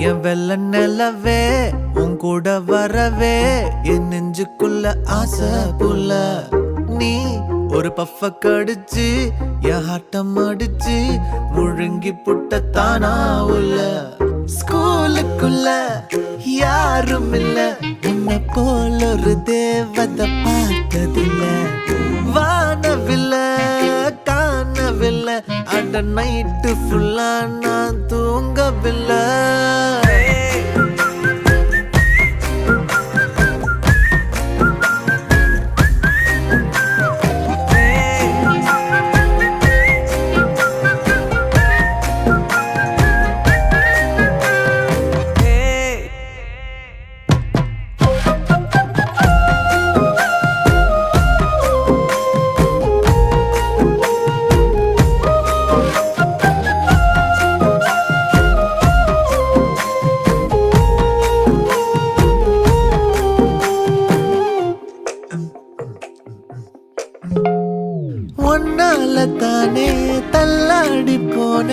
என் வெள்ள நிலவே உன் கூட வரவே என் நெஞ்சுக்குள்ள ஆசை புல்ல நீ ஒரு பஃப கடிச்சு என் ஹாட்டம் அடிச்சு முழுங்கி புட்ட தானா உள்ள ஸ்கூலுக்குள்ள யாரும் இல்ல உன்னை போல ஒரு தேவதை பார்த்ததில்ல வானவில்ல காணவில்லை அட நைட்டு ஃபுல்லா நான் தூங்கவில்லை ஒன்னால தானே தள்ளாடி போன